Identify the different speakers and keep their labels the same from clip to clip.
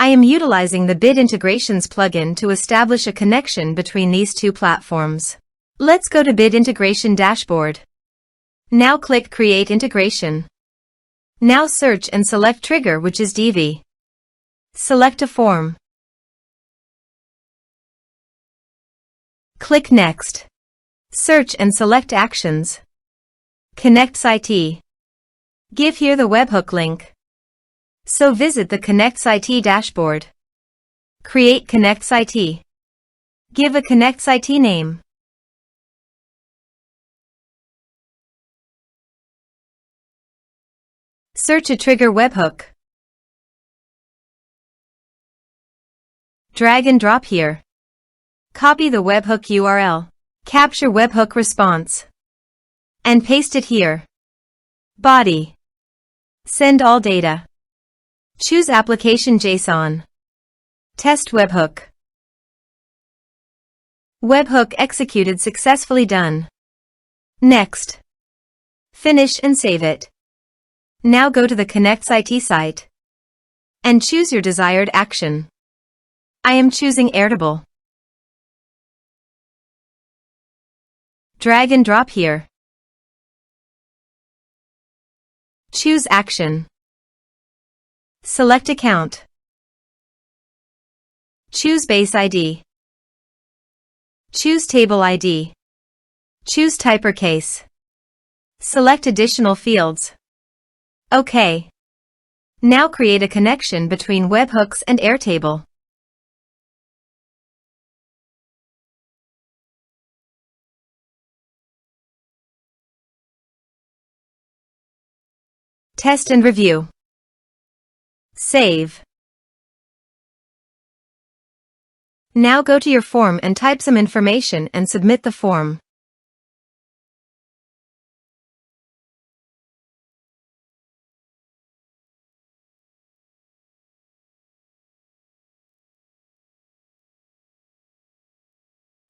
Speaker 1: I am utilizing the Bit Integrations plugin to establish a connection between these two platforms. Let's go to Bit Integration Dashboard. Now click Create Integration. Now search and select Trigger, which is Divi. Select a form. Click Next. Search and select Actions. KonnectzIT. Give here the webhook link. So visit the KonnectzIT dashboard. Create KonnectzIT. Give a KonnectzIT name. Search a trigger webhook. Drag and drop here. Copy the webhook URL. Capture webhook response. And paste it here. Body. Send all data. Choose Application JSON. Test webhook. Webhook executed successfully. Done. Next. Finish and save it. Now go to the KonnectzIT site and choose your desired action. I am choosing Airtable. Drag and drop here. Choose Action. Select Account. Choose Base ID. Choose Table ID. Choose Type or Case. Select additional fields. OK. Now create a connection between webhooks and Airtable. Test and review. Save. Now go to your form and type some information and submit the form.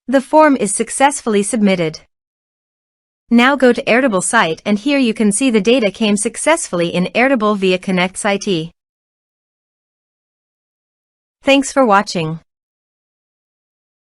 Speaker 1: The form is successfully submitted. Now go to Airtable site and here you can see the data came successfully in Airtable via KonnectzIT. Thanks for watching.